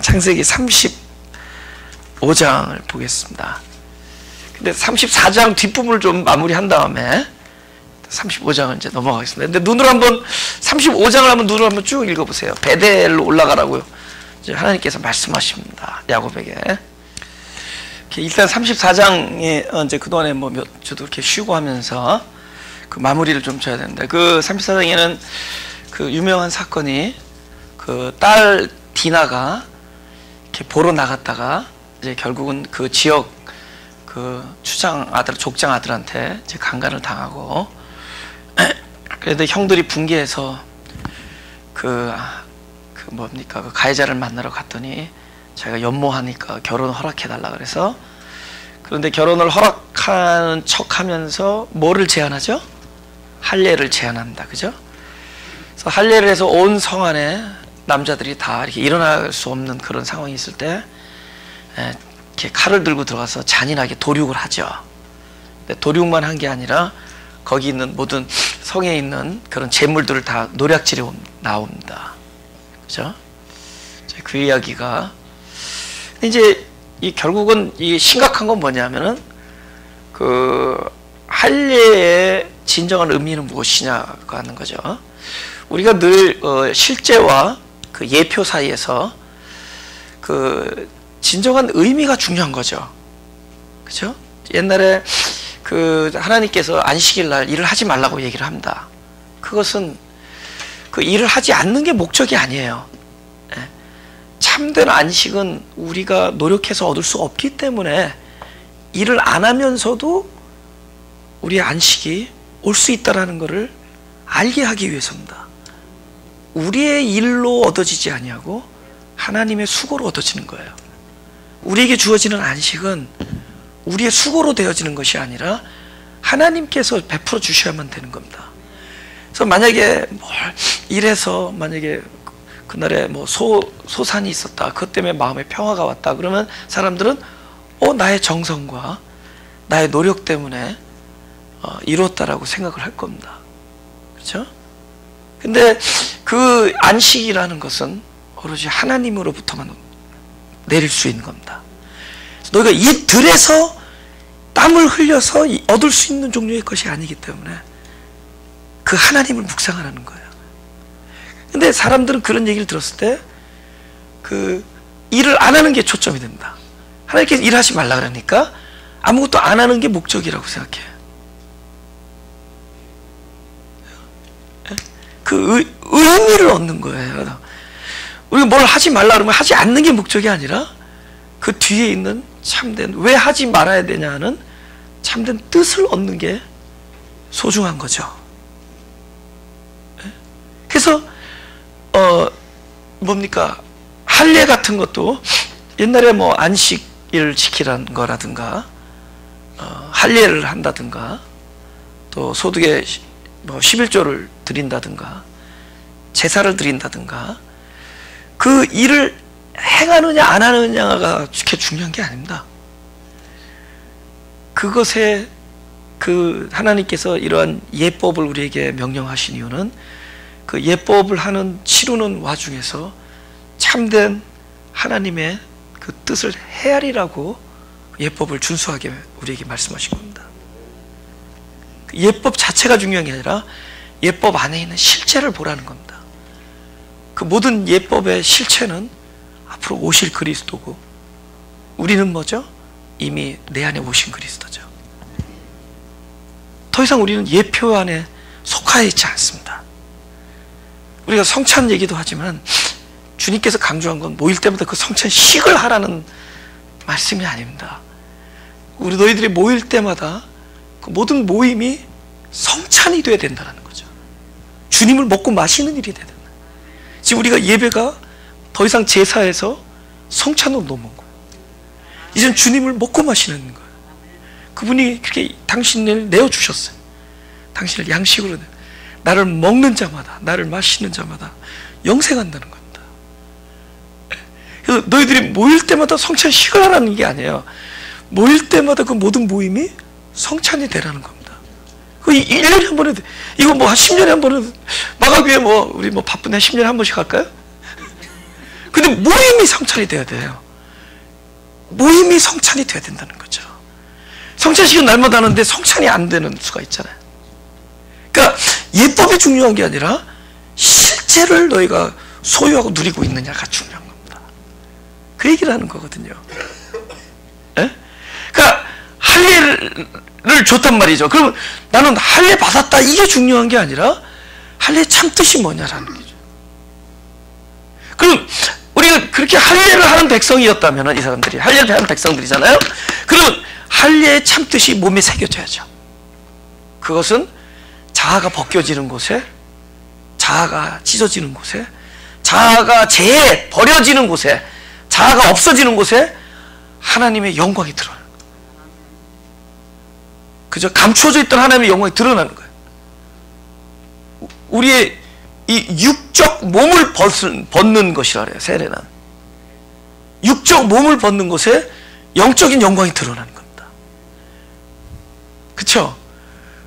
창세기 35장을 보겠습니다. 근데 34장 뒷부분을 좀 마무리한 다음에 35장을 이제 넘어가겠습니다. 근데 눈으로 한번 35장을 눈으로 한번 쭉 읽어보세요. 베델로 올라가라고요. 이제 하나님께서 말씀하십니다. 야곱에게. 일단 34장에 이제 그동안에 뭐 저도 이렇게 쉬고 하면서 그 마무리를 좀 줘야 되는데, 그 34장에는 그 유명한 사건이 그 딸 디나가 이렇게 보러 나갔다가 이제 결국은 그 지역 그 추장 아들, 족장 아들한테 이제 강간을 당하고, 그래도 형들이 붕괴해서 그 뭡니까, 그 가해자를 만나러 갔더니 자기가 연모하니까 결혼 허락해달라 그래서, 그런데 결혼을 허락하는 척 하면서 뭐를 제안하죠? 할례를 제안한다. 그죠? 그래서 할례를 해서 온 성 안에 남자들이 다 이렇게 일어날 수 없는 그런 상황이 있을 때 이렇게 칼을 들고 들어가서 잔인하게 도륙을 하죠. 근데 도륙만 한 게 아니라 거기 있는 모든 성에 있는 그런 재물들을 다 노략질해 나옵니다. 그죠? 그 이야기가 이제 결국은 이 심각한 건 뭐냐면은 그 할례의 진정한 의미는 무엇이냐고 하는 거죠. 우리가 늘 실제와 그 예표 사이에서 그 진정한 의미가 중요한 거죠. 그죠? 옛날에 그 하나님께서 안식일 날 일을 하지 말라고 얘기를 합니다. 그것은 그 일을 하지 않는 게 목적이 아니에요. 참된 안식은 우리가 노력해서 얻을 수 없기 때문에 일을 안 하면서도 우리의 안식이 올 수 있다는 것을 알게 하기 위해서입니다. 우리의 일로 얻어지지 아니하고 하나님의 수고로 얻어지는 거예요. 우리에게 주어지는 안식은 우리의 수고로 되어지는 것이 아니라 하나님께서 베풀어 주셔야만 되는 겁니다. 그래서 만약에 뭘 일해서 만약에 그날에 뭐 소산이 있었다, 그것 때문에 마음에 평화가 왔다 그러면 사람들은 나의 정성과 나의 노력 때문에 이뤘다라고 생각을 할 겁니다. 그렇죠? 근데 그 안식이라는 것은 오로지 하나님으로부터만 내릴 수 있는 겁니다. 너희가 이 들에서 땀을 흘려서 얻을 수 있는 종류의 것이 아니기 때문에 그 하나님을 묵상하라는 거예요. 근데 사람들은 그런 얘기를 들었을 때 그 일을 안 하는 게 초점이 된다. 하나님께서 일하지 말라 그러니까 아무것도 안 하는 게 목적이라고 생각해요. 그 의미를 얻는 거예요. 우리가 뭘 하지 말라 그러면 하지 않는 게 목적이 아니라 그 뒤에 있는 참된, 왜 하지 말아야 되냐 하는 참된 뜻을 얻는 게 소중한 거죠. 그래서 뭡니까, 할례 같은 것도 옛날에 뭐 안식일을 지키라는 거라든가 할례를 한다든가 또 소득의 뭐 11조를 드린다든가 제사를 드린다든가 그 일을 행하느냐 안 하느냐가 그렇게 중요한 게 아닙니다. 그것에 그 하나님께서 이러한 예법을 우리에게 명령하신 이유는 그 예법을 하는 치루는 와중에서 참된 하나님의 그 뜻을 헤아리라고 예법을 준수하게 우리에게 말씀하신 겁니다. 예법 자체가 중요한 게 아니라 예법 안에 있는 실체를 보라는 겁니다. 그 모든 예법의 실체는 앞으로 오실 그리스도고, 우리는 뭐죠? 이미 내 안에 오신 그리스도죠. 더 이상 우리는 예표 안에 속하여 있지 않습니다. 우리가 성찬 얘기도 하지만 주님께서 강조한 건 모일 때마다 그 성찬식을 하라는 말씀이 아닙니다. 우리 너희들이 모일 때마다 그 모든 모임이 성찬이 돼야 된다는 거죠. 주님을 먹고 마시는 일이 돼야 된다. 지금 우리가 예배가 더 이상 제사에서 성찬으로 넘은 거예요. 이젠 주님을 먹고 마시는 거예요. 그분이 그렇게 당신을 내어주셨어요. 당신을 양식으로 나를 먹는 자마다, 나를 마시는 자마다 영생한다는 겁니다. 그래서 너희들이 모일 때마다 성찬식을 하라는 게 아니에요. 모일 때마다 그 모든 모임이 성찬이 되라는 겁니다. 그 1년에 한 번 해도, 이거 뭐 한 10년에 한 번은, 마가교회 뭐 우리 뭐 바쁜데 10년에 한 번씩 할까요? 근데 모임이 성찬이 돼야 돼요. 모임이 성찬이 돼야 된다는 거죠. 성찬식은 날마다 하는데 성찬이 안 되는 수가 있잖아요. 그러니까 예법이 중요한 게 아니라 실제를 너희가 소유하고 누리고 있느냐가 중요한 겁니다. 그 얘기를 하는 거거든요. 예? 그러니까 할례를 줬단 말이죠. 그러면 나는 할례 받았다 이게 중요한 게 아니라 할례 참 뜻이 뭐냐라는 거죠. 그럼 우리가 그렇게 할례를 하는 백성이었다면 이 사람들이 할례를 하는 백성들이잖아요. 그러면 할례의 참 뜻이 몸에 새겨져야죠. 그것은 자아가 벗겨지는 곳에, 자아가 찢어지는 곳에, 자아가 버려지는 곳에, 자아가 없어지는 곳에 하나님의 영광이 드러나는 거예요. 그죠? 감추어져 있던 하나님의 영광이 드러나는 거예요. 우리의 이 육적 몸을 벗는 것이라 그래요. 세례는 육적 몸을 벗는 곳에 영적인 영광이 드러나는 겁니다. 그쵸?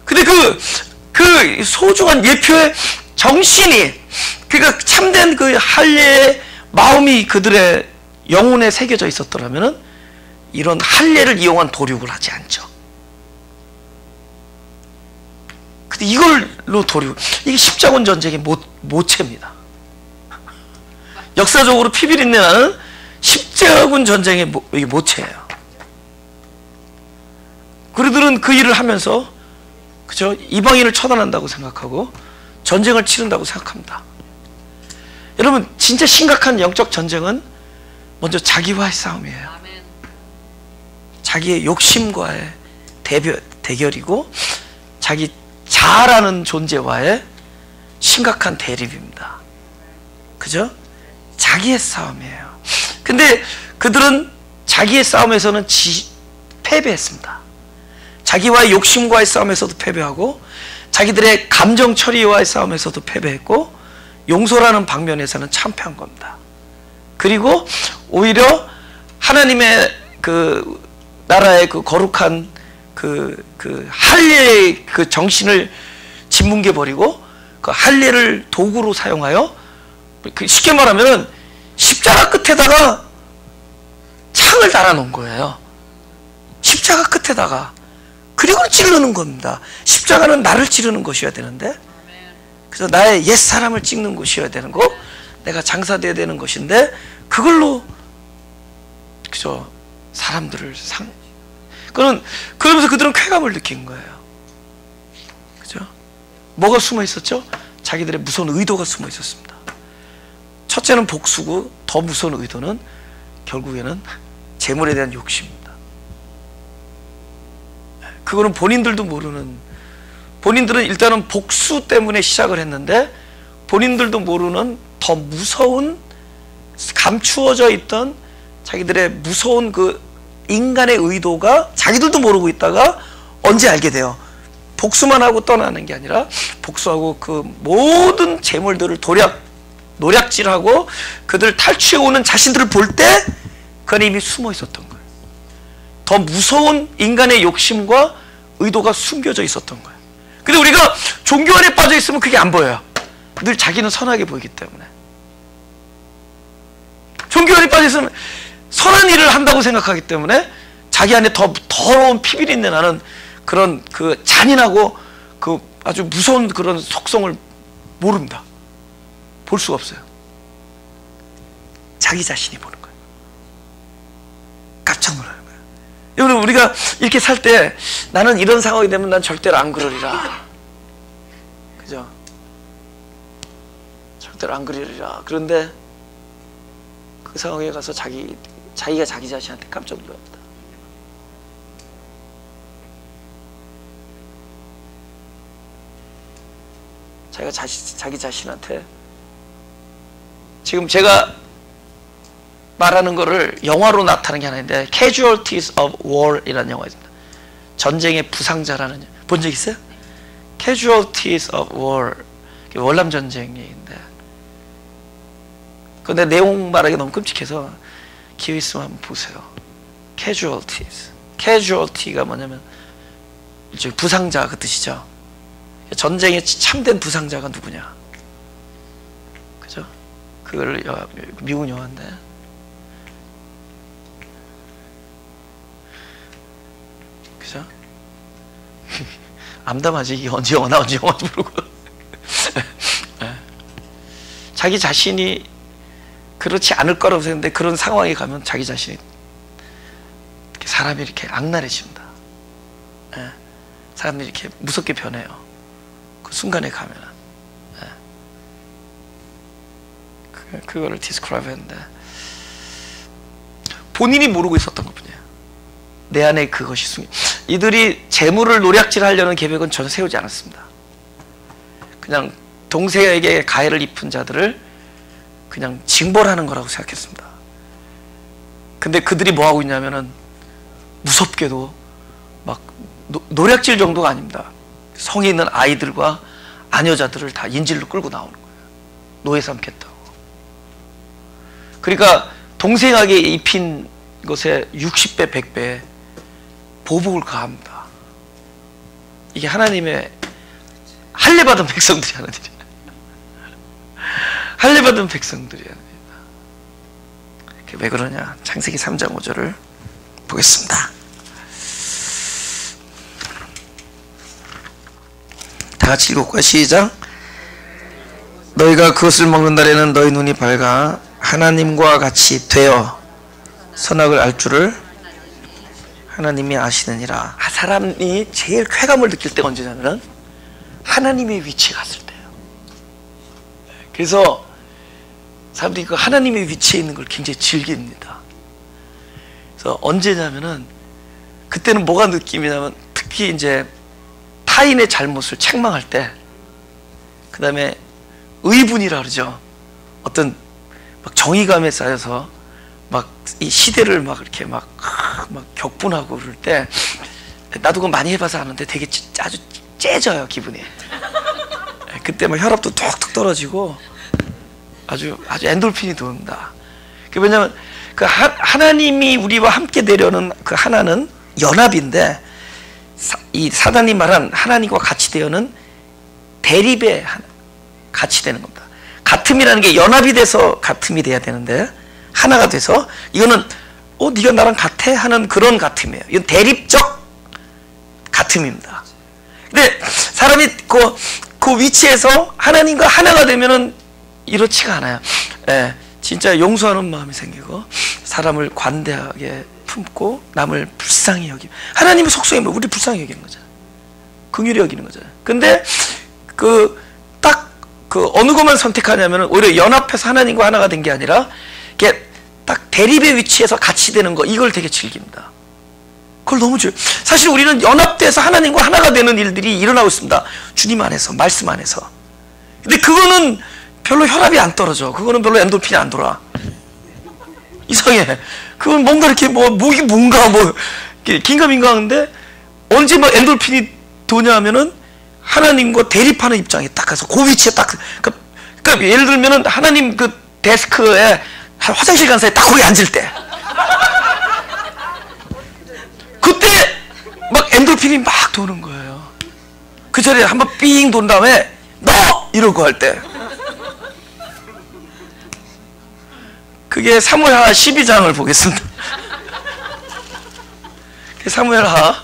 근데 그 소중한 예표의 정신이, 그러니까 참된 그 할례의 마음이 그들의 영혼에 새겨져 있었더라면 이런 할례를 이용한 도륙을 하지 않죠. 근데 이걸로 도륙, 이게 십자군 전쟁의 모체입니다. 역사적으로 피비린내 나는 십자군 전쟁의 모체예요. 그들은 그 일을 하면서, 그죠? 이방인을 처단한다고 생각하고 전쟁을 치른다고 생각합니다. 여러분, 진짜 심각한 영적 전쟁은 먼저 자기와의 싸움이에요. 자기의 욕심과의 대결이고 자기 자아라는 존재와의 심각한 대립입니다. 그죠? 자기의 싸움이에요. 근데 그들은 자기의 싸움에서는 패배했습니다. 자기와의 욕심과의 싸움에서도 패배하고 자기들의 감정 처리와의 싸움에서도 패배했고 용서라는 방면에서는 참패한 겁니다. 그리고 오히려 하나님의 그 나라의 그 거룩한 그 할례의 그 정신을 짓뭉개 버리고 그 할례를 도구로 사용하여, 쉽게 말하면 십자가 끝에다가 창을 달아놓은 거예요. 십자가 끝에다가. 그리고 찌르는 겁니다. 십자가는 나를 찌르는 것이어야 되는데, 그래서 나의 옛사람을 찍는 곳이어야 되는 거, 내가 장사되어야 되는 것인데 그걸로, 그죠, 사람들을 그러면서 그들은 쾌감을 느낀 거예요. 그죠? 뭐가 숨어 있었죠? 자기들의 무서운 의도가 숨어 있었습니다. 첫째는 복수고, 더 무서운 의도는 결국에는 재물에 대한 욕심입니다. 그거는 본인들도 모르는, 본인들은 일단은 복수 때문에 시작을 했는데 본인들도 모르는 더 무서운, 감추어져 있던 자기들의 무서운 그 인간의 의도가 자기들도 모르고 있다가 언제 알게 돼요? 복수만 하고 떠나는 게 아니라 복수하고 그 모든 재물들을 노략질하고 그들을 탈취해오는 자신들을 볼 때 그건 이미 숨어 있었던 거예요. 더 무서운 인간의 욕심과 의도가 숨겨져 있었던 거예요. 근데 우리가 종교 안에 빠져 있으면 그게 안 보여요. 늘 자기는 선하게 보이기 때문에. 종교 안에 빠져 있으면 선한 일을 한다고 생각하기 때문에 자기 안에 더 더러운 피비린내 나는 그런 그 잔인하고 그 아주 무서운 그런 속성을 모릅니다. 볼 수가 없어요. 자기 자신이 보는 거예요. 깜짝 놀라는 거예요. 여러분, 우리가 이렇게 살 때 나는 이런 상황이 되면 난 절대로 안 그러리라. 그죠? 절대로 안 그러리라. 그런데 그 상황에 가서 자기가 자기 자신한테 깜짝 놀랍니다. 자기가 자기 자신한테, 지금 제가 말하는 거를 영화로 나타나는 게 하나인데 Casualties of War 이라는 영화 있습니다. 전쟁의 부상자라는, 본 적 있어요? Casualties of War, 월남 전쟁 얘기인데, 근데 내용 말하기 너무 끔찍해서 기회 있으면 한번 보세요. Casualties. Casualty가 뭐냐면 일종의 부상자 그 뜻이죠. 전쟁에 참된 부상자가 누구냐? 그죠? 그걸 미국 영화인데. 그죠? 암담하지. 이게 언제 영화나 언제 영화인지 모르고. 자기 자신이 그렇지 않을 거라고 생각했는데 그런 상황에 가면 자기 자신이 사람이 이렇게 악랄해집니다. 사람이 이렇게 무섭게 변해요. 그 순간에 가면은. 그거를 디스크라이브 했는데 본인이 모르고 있었던 것뿐이에요. 내 안에 그것이 숨겨. 이들이 재물을 노략질하려는 계획은 전혀 세우지 않았습니다. 그냥 동생에게 가해를 입힌 자들을 그냥 징벌하는 거라고 생각했습니다. 근데 그들이 뭐 하고 있냐면은 무섭게도 막 노략질 정도가 아닙니다. 성에 있는 아이들과 아녀자들을 다 인질로 끌고 나오는 거예요. 노예 삼겠다고. 그러니까 동생에게 입힌 것에 60배, 100배 보복을 가합니다. 이게 하나님의 할례받은 백성들이 하는 일이에요. 할례받은 백성들이 하는 일이다. 왜 그러냐? 창세기 3장 5절을 보겠습니다. 다 같이 읽어볼까요? 시작. 너희가 그것을 먹는 날에는 너희 눈이 밝아 하나님과 같이 되어 선악을 알 줄을 하나님이 아시느니라. 사람이 제일 쾌감을 느낄 때가 언제냐면 하나님의 위치에 갔을 때예요. 그래서 사람들이 그 하나님의 위치에 있는 걸 굉장히 즐깁니다. 그래서 언제냐면은 그때는 뭐가 느낌이냐면 특히 이제 타인의 잘못을 책망할 때, 그 다음에 의분이라 그러죠. 어떤 막 정의감에 쌓여서 막 이 시대를 막 이렇게 막 격분하고 그럴 때, 나도 그거 많이 해봐서 아는데 되게 아주 째져요, 기분이. 그때 막 혈압도 툭툭 떨어지고 아주 엔돌핀이 돕니다. 왜냐면 그 하나님이 우리와 함께 되려는 그 하나는 연합인데, 이 사단이 말한 하나님과 같이 되어는 대립에 같이 되는 겁니다. 같음이라는 게 연합이 돼서 같음이 돼야 되는데 하나가 돼서 이거는 네가 나랑 같아? 하는 그런 같음이에요. 이건 대립적 같음입니다. 근데 사람이 그 위치에서 하나님과 하나가 되면은 이렇지가 않아요. 진짜 용서하는 마음이 생기고 사람을 관대하게 품고 남을 불쌍히 여기고, 하나님의 속성이 뭐 우리 불쌍히 여기는 거잖아요. 긍휼히 여기는 거잖아요. 근데 어느 것만 선택하냐면 오히려 연합해서 하나님과 하나가 된 게 아니라 이게 딱 대립의 위치에서 같이 되는 거, 이걸 되게 즐깁니다. 그걸 너무 좋아요. 사실 우리는 연합돼서 하나님과 하나가 되는 일들이 일어나고 있습니다. 주님 안에서, 말씀 안에서. 근데 그거는 별로 혈압이 안 떨어져. 그거는 별로 엔돌핀이 안 돌아. 이상해. 그건 뭔가 이렇게 이게 뭔가 긴가민가 하는데 언제 막 엔돌핀이 도냐 하면은 하나님과 대립하는 입장에 딱 가서 그 위치에 딱, 그러니까 예를 들면은 하나님 그 데스크에 화장실 간 사이에 딱 거기 앉을 때, 그때 막 엔돌핀이 막 도는 거예요. 그 자리에 한번 삥 돈 다음에 너! 이러고 할 때, 그게 사무엘하 12장을 보겠습니다. 사무엘하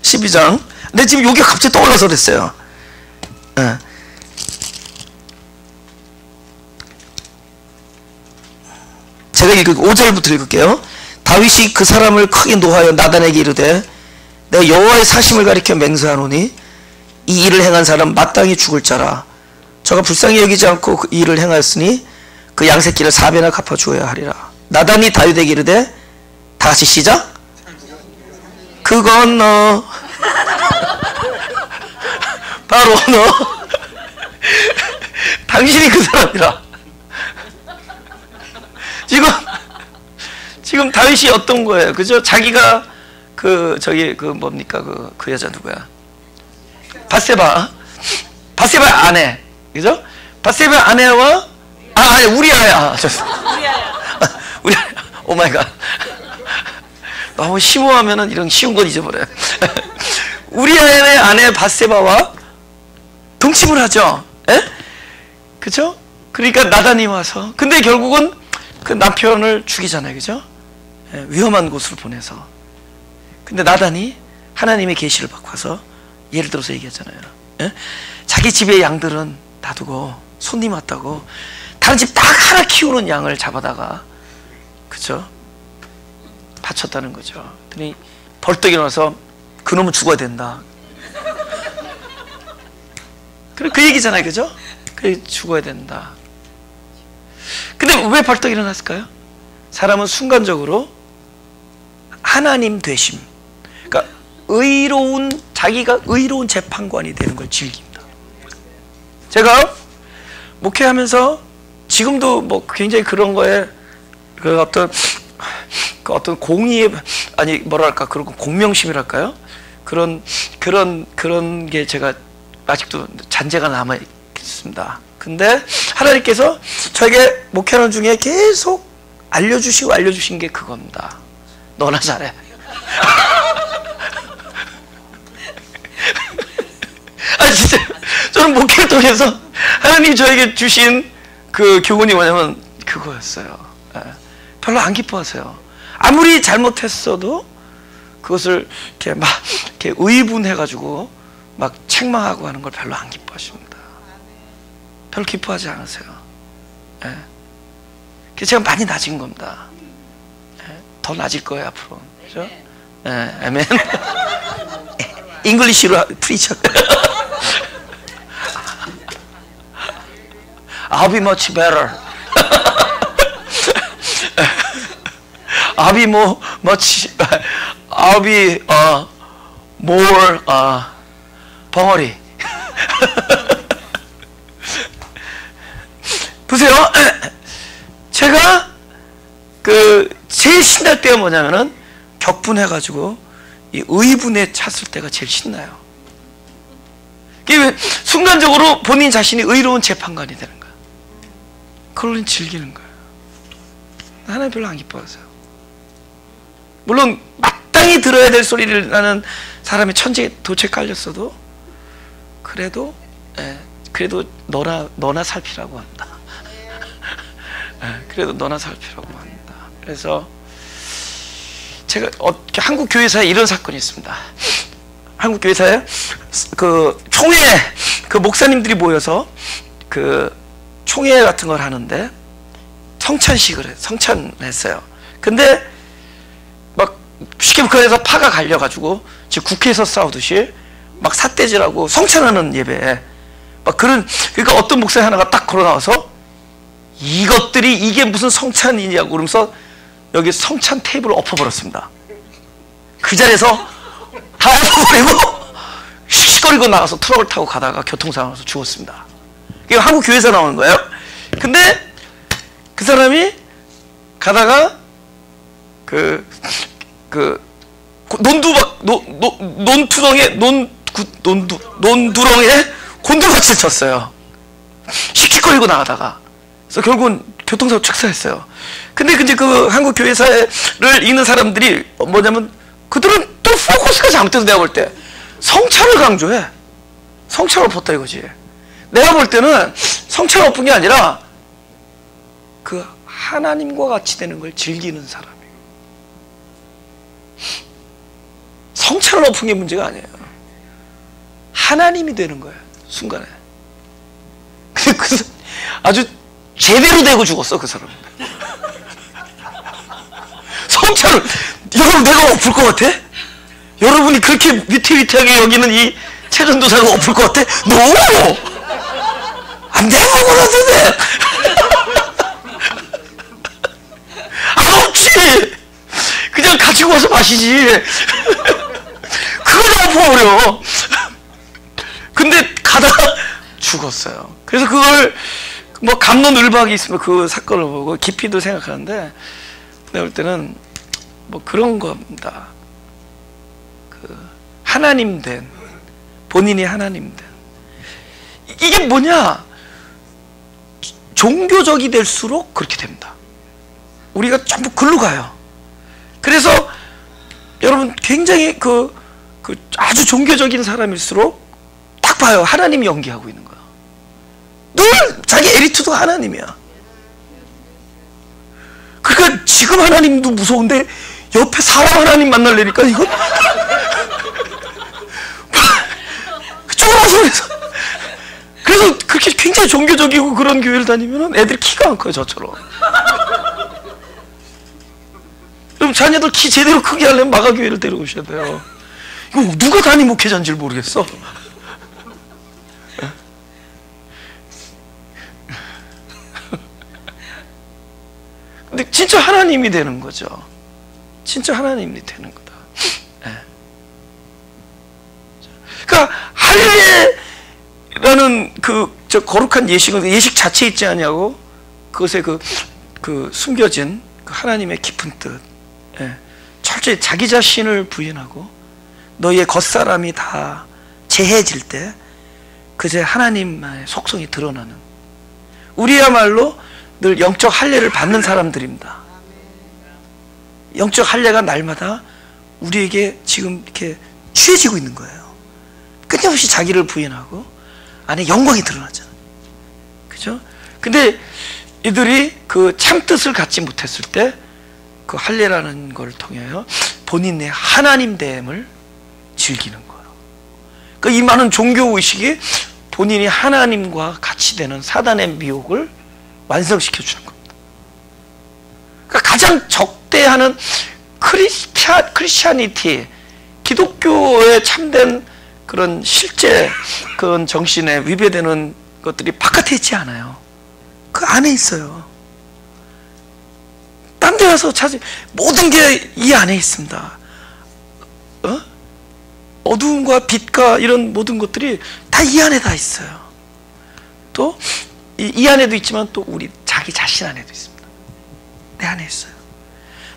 12장. 근데 지금 여기 갑자기 떠올라서 그랬어요. 제가 5절부터 읽을게요. 다윗이 그 사람을 크게 노하여 나단에게 이르되 내가 여호와의 사심을 가리켜 맹세하노니 이 일을 행한 사람 마땅히 죽을 자라. 저가 불쌍히 여기지 않고 그 일을 행하였으니 그 양새끼를 4배나 갚아주어야 하리라. 나단이 다윗에게 이르되, 다 같이 시작. 그건 바로 당신이 그 사람이라. 지금 다윗이 어떤 거예요? 그죠? 자기가 그 여자 누구야? 바세바 아내, 그죠? 바세바 아내와 우리아야. 우리아야. 오 마이 갓. 너무 심오하면은 이런 쉬운 건 잊어버려요. 우리아의 아내 바세바와 동침을 하죠. 예? 그죠? 그러니까 나단이 와서, 근데 결국은 그 남편을 죽이잖아요, 그죠? 예, 위험한 곳으로 보내서. 근데 나단이 하나님의 계시를 받고 와서, 예를 들어서 얘기했잖아요. 예? 자기 집의 양들은 놔두고 손님 왔다고 다른 집 딱 하나 키우는 양을 잡아다가, 그죠? 바쳤다는 거죠. 그랬더니 벌떡 일어나서 그놈은 죽어야 된다. 그 얘기잖아요, 그죠? 그 죽어야 된다. 근데 왜 벌떡 일어났을까요? 사람은 순간적으로 하나님 되심, 그러니까 자기가 의로운 재판관이 되는 걸 즐깁니다. 제가 목회하면서 지금도 뭐 굉장히 그런 거에 그 어떤 공의의, 아니 뭐랄까, 그런 공명심이랄까요? 그런 게 제가 아직도 잔재가 남아 있습니다. 근데 하나님께서 저에게 목회하는 중에 계속 알려주신 게 그겁니다. 너나 잘해. 아, 진짜 저는 목회를 통해서 하나님이 저에게 주신 그 교훈이 뭐냐면 그거였어요. 별로 안 기뻐하세요. 아무리 잘못했어도 그것을 이렇게 막 이렇게 의분해가지고 막 책망하고 하는 걸 별로 안 기뻐하십니다. 별로 기뻐하지 않으세요. 그래서 제가 많이 낮은 겁니다. 더 낮을 거예요, 앞으로. 그죠? 아멘. 잉글리시로 프리처. I'll be much better. I'll be more 벙어리. 보세요. 제가 제일 신날 때가 뭐냐면은 격분해가지고 이 의분에 찼을 때가 제일 신나요. 순간적으로 본인 자신이 의로운 재판관이 되는 거예요. 그걸 즐기는 거예요. 하나님 별로 안 기뻐하세요. 물론 마땅히 들어야 될 소리를 나는 사람이 천지에 도체 깔렸어도 그래도 너나 살피라고 한다. 그래도 너나 살피라고 한다. 그래서 제가 한국 교회사에 이런 사건이 있습니다. 한국 교회사에 총회 목사님들이 모여서 총회 같은 걸 하는데 성찬을 했어요. 근데 막 쉽게 북한에서 파가 갈려가지고 지금 국회에서 싸우듯이 막 삿대질하고 성찬하는 예배에 막 그러니까 어떤 목사 하나가 딱 걸어 나와서 이게 무슨 성찬이냐고 그러면서 여기 성찬 테이블을 엎어버렸습니다. 그 자리에서 다 엎어버리고 씩씩거리고 나가서 트럭을 타고 가다가 교통사고에서 죽었습니다. 이게 한국 교회에서 나오는 거예요. 근데 그 사람이 가다가 논두렁에 곤두박질 쳤어요. 씩씩거리고 나가다가. 그래서 결국은 교통사고 축사했어요. 근데 그 한국 교회사를 읽는 사람들이 뭐냐면 그들은 또 포커스가 잘못돼서 내가 볼 때 성찬을 강조해. 성찬을 엎었다 이거지. 내가 볼 때는 성찬을 엎은 게 아니라 그 하나님과 같이 되는 걸 즐기는 사람이에요. 성찬을 엎은 게 문제가 아니에요. 하나님이 되는 거예요, 순간에. 아주 제대로 되고 죽었어, 그 사람. 성찬을, 여러분, 내가 엎을 것 같아? 여러분이 그렇게 위태위태하게 여기는 이 최전도사가 엎을 것 같아? No! 안 돼, 먹어도 돼! 안 엎지! 그냥 가지고 와서 마시지. 그걸 엎어버려. 근데 가다가 죽었어요. 그래서 그걸 뭐 갑론을박이 있으면 그 사건을 보고 깊이도 생각하는데 내가 볼 때는 뭐 그런 겁니다. 하나님 된, 본인이 하나님 된. 이게 뭐냐? 종교적이 될수록 그렇게 됩니다. 우리가 전부 글로 가요. 그래서 여러분 굉장히 아주 종교적인 사람일수록 딱 봐요. 하나님이 연기하고 있는 거예요. 늘 자기 에리트도 하나님이야. 그러니까 지금 하나님도 무서운데 옆에 사람 하나님 만날래니까 이거 쫄아서 그래서 그렇게 굉장히 종교적이고 그런 교회를 다니면 애들이 키가 안 커요. 저처럼. 그럼 자녀들 키 제대로 크게 하려면 마가교회를 데려오셔야 돼요. 이거 누가 담임 목회자인지 모르겠어. 근데 진짜 하나님이 되는 거죠. 진짜 하나님이 되는 거다. 그러니까 할례라는 저 거룩한 예식은 예식 자체에 있지 않냐고, 그것에 그 숨겨진 그 하나님의 깊은 뜻, 철저히 자기 자신을 부인하고 너희의 겉사람이 다 제해질 때 그제 하나님의 속성이 드러나는, 우리야말로 늘 영적 할례를 받는 사람들입니다. 영적 할례가 날마다 우리에게 지금 이렇게 취해지고 있는 거예요. 끊임없이 자기를 부인하고 안에 영광이 드러나잖아요. 그죠? 근데 이들이 그 참뜻을 갖지 못했을 때 그 할례라는 걸 통하여 본인의 하나님됨을 즐기는 거예요. 그러니까 이 많은 종교의식이 본인이 하나님과 같이 되는 사단의 미혹을 완성시켜 주는 겁니다. 그러니까 가장 적대하는 크리스찬이티, 기독교의 참된 그런 실제 그런 정신에 위배되는 것들이 바깥에 있지 않아요. 그 안에 있어요. 딴 데 가서 찾으, 모든 게 이 안에 있습니다. 어두움과 빛과 이런 모든 것들이 다 이 안에 다 있어요. 또 이 안에도 있지만 또 우리 자기 자신 안에도 있습니다. 내 안에 있어요.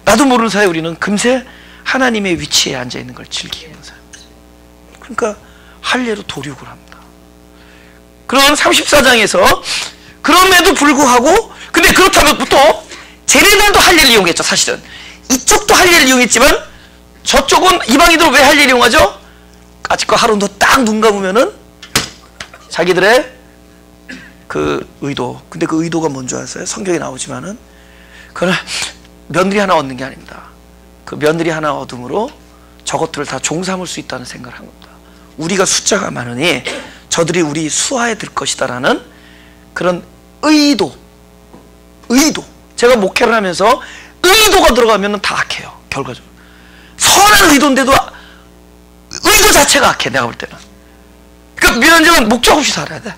나도 모르는 사이에 우리는 금세 하나님의 위치에 앉아 있는 걸 즐기는 사람. 그러니까 할례로 도륙을 합니다. 그런 34장에서 그럼에도 불구하고, 근데 그렇다면 또 쟤네들도 할례를 이용했죠. 사실은 이쪽도 할례를 이용했지만 저쪽은 이방인들은 왜 할례를 이용하죠? 까짓거 하루도 딱 눈 감으면은 자기들의 그 의도, 근데 그 의도가 뭔지 아세요? 성경에 나오지만은 그건 며느리 하나 얻는 게 아닙니다. 그 며느리 하나 얻음으로 저것들을 다 종삼을 수 있다는 생각을 한 겁니다. 우리가 숫자가 많으니 저들이 우리 수하에 들 것이다 라는 그런 의도. 제가 목회를 하면서 의도가 들어가면 다 악해요. 결과적으로 선한 의도인데도 의도 자체가 악해. 내가 볼 때는. 그러니까 미련자는 목적 없이 살아야 돼.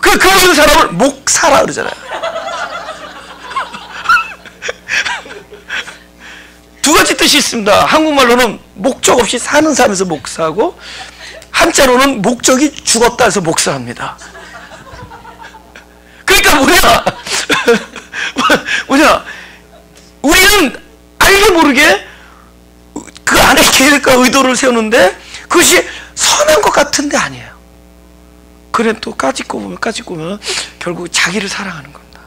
그런 사람을 목사라 그러잖아요. 두 가지 뜻이 있습니다. 한국말로는 목적 없이 사는 삶에서 목사하고, 한자로는 목적이 죽었다 해서 목사합니다. 그러니까 뭐냐, 우리는 알게 모르게 그 안에 계획과 의도를 세우는데 그것이 선한 것 같은데 아니에요. 그래 또 까짓거 보면 결국 자기를 사랑하는 겁니다.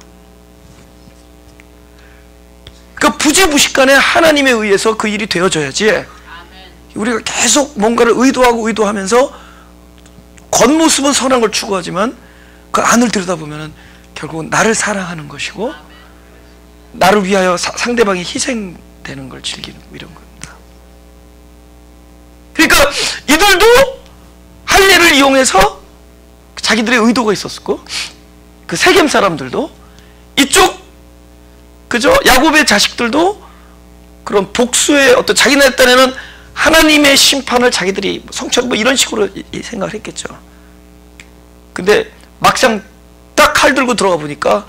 그러니까 부재무식간에 하나님에 의해서 그 일이 되어져야지, 우리가 계속 뭔가를 의도하면서 겉모습은 선한 걸 추구하지만 그 안을 들여다보면 결국은 나를 사랑하는 것이고 나를 위하여 상대방이 희생되는 걸 즐기는 이런 겁니다. 그러니까 이들도 할례를 이용해서 자기들의 의도가 있었고, 그 세겜 사람들도 이쪽 그죠? 야곱의 자식들도 그런 복수의 어떤 자기네 딴에는 하나님의 심판을 자기들이 성취하고 뭐 이런 식으로 생각을 했겠죠. 근데 막상 딱 칼 들고 들어가 보니까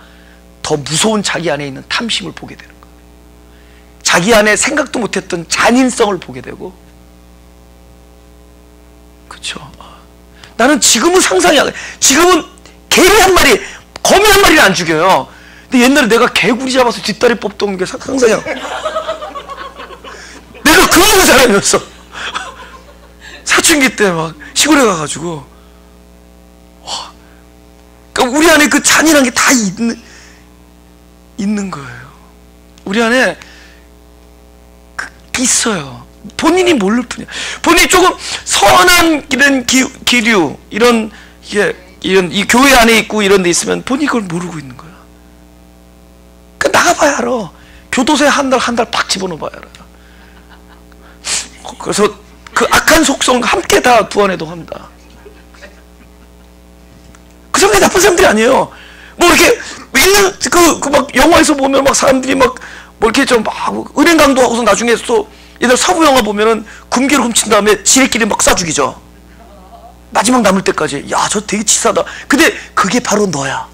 더 무서운 자기 안에 있는 탐심을 보게 되는 거예요. 자기 안에 생각도 못했던 잔인성을 보게 되고, 그렇죠. 나는 지금은 상상이 안 돼. 지금은 개미 한 마리, 거미 한 마리를 안 죽여요. 근데 옛날에 내가 개구리 잡아서 뒷다리 뽑던 게 상상이 안 돼. 내가 그런 사람이었어. 사춘기 때 막 시골에 가가지고, 와, 그러니까 우리 안에 그 잔인한 게 다 있는 거예요. 우리 안에 있어요. 본인이 모를 뿐이야. 본인이 조금 선한 이런 기류, 이런 이 교회 안에 있고 이런 데 있으면 본인이 그걸 모르고 있는 거야. 나가봐야 알아. 교도소에 한 달 팍 집어넣어봐야 알아. 그래서 그 악한 속성 함께 다 부안해동합니다. 그 사람들이 나쁜 사람들이 아니에요. 뭐 이렇게 있는 막 영화에서 보면 막 사람들이 막 뭐 이렇게 좀 막 은행 강도하고서 나중에 또 옛날 서부 영화 보면은 금괴를 훔친 다음에 지네끼리 막 쏴 죽이죠. 마지막 남을 때까지. 야, 저 되게 치사하다. 근데 그게 바로 너야.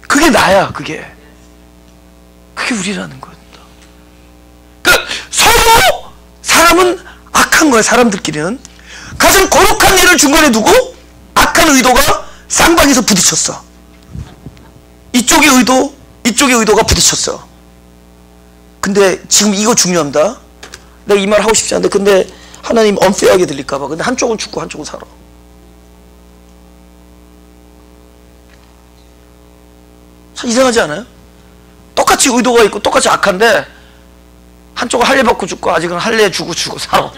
그게 나야. 그게 우리라는 거야. 그러니까 서로 사람은 악한 거야. 사람들끼리는 가장 거룩한 일을 중간에 두고 악한 의도가 쌍방에서 부딪혔어. 이쪽의 의도가 부딪혔어. 근데 지금 이거 중요합니다. 내가 이 말 하고 싶지 않은데 근데 하나님 언페어하게 들릴까봐. 근데 한쪽은 죽고 한쪽은 살아. 참 이상하지 않아요? 똑같이 의도가 있고 똑같이 악한데 한쪽은 할례 받고 죽고 아직은 할례 주고 살아.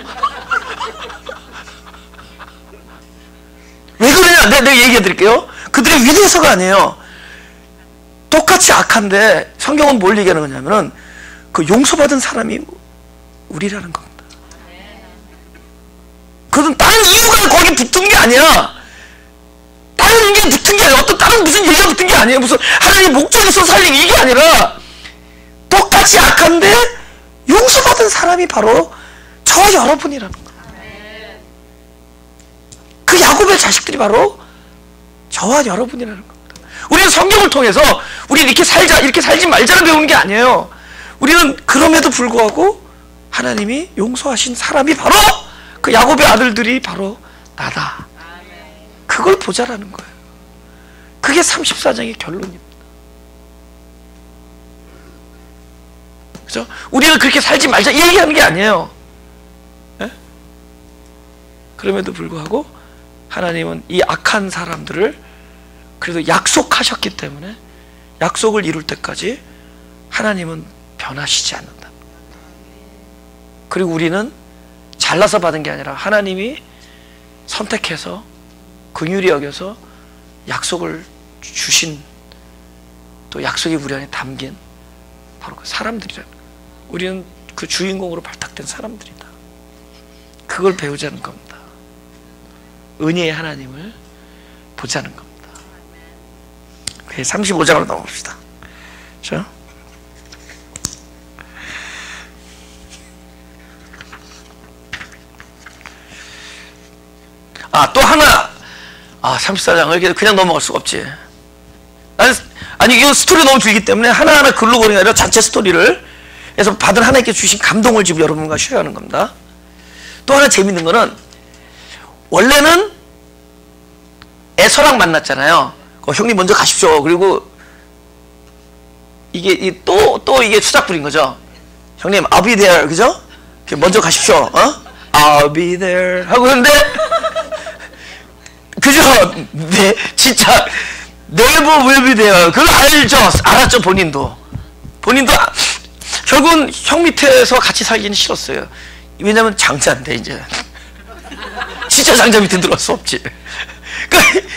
왜 그러냐? 내가 얘기해 드릴게요. 그들의 위대해서가 아니에요. 똑같이 악한데 성경은 뭘 얘기하는 거냐면은 그 용서받은 사람이 우리라는 겁니다. 그건 다른 이유가 거기 붙은 게 아니야. 다른 게 붙은 게 아니야. 어떤 다른 무슨 얘기가 붙은 게 아니에요. 무슨 하나님 목적이 있어 살리기 이게 아니라 똑같이 악한데 용서받은 사람이 바로 저와 여러분이라는 거예요. 그 야곱의 자식들이 바로 저와 여러분이라는 겁니다. 우리는 성경을 통해서 우리 이렇게 살자, 이렇게 살지 말자를 배우는 게 아니에요. 우리는 그럼에도 불구하고 하나님이 용서하신 사람이 바로 그 야곱의 아들들이 바로 나다. 그걸 보자라는 거예요. 그게 34장의 결론입니다. 그죠? 우리는 그렇게 살지 말자 이 얘기하는 게 아니에요. 네? 그럼에도 불구하고 하나님은 이 악한 사람들을 그래도 약속하셨기 때문에 약속을 이룰 때까지 하나님은 변하시지 않는다. 그리고 우리는 잘나서 받은 게 아니라 하나님이 선택해서 긍휼히 여겨서 약속을 주신 또 약속이 우리 안에 담긴 바로 그 사람들이라는 거예요. 우리는 그 주인공으로 발탁된 사람들이다. 그걸 배우자는 겁니다. 은혜의 하나님을 보자는 겁니다. 35장으로 넘어갑시다. 그렇죠? 또 하나. 34장을 그냥 넘어갈 수가 없지. 아니 이거 스토리 너무 길기 때문에 하나하나 글로 보는 게 아니라 전체 스토리를 해서 받은 하나님께 주신 감동을 지금 여러분과 쉐어하는 겁니다. 또 하나 재밌는 거는 원래는 에서랑 만났잖아요. 형님 먼저 가십시오. 그리고 이게 또 이게 수작 부린 거죠. 형님 I'll be there. 그죠? 먼저 가십시오. I'll be there 하고 그런데 그죠? 네, 진짜 never will be there. 그걸 알았죠. 본인도 결국은 형 밑에서 같이 살기는 싫었어요. 왜냐면 장자인데 이제 진짜 장자 밑에 들어갈 수 없지. 그러니까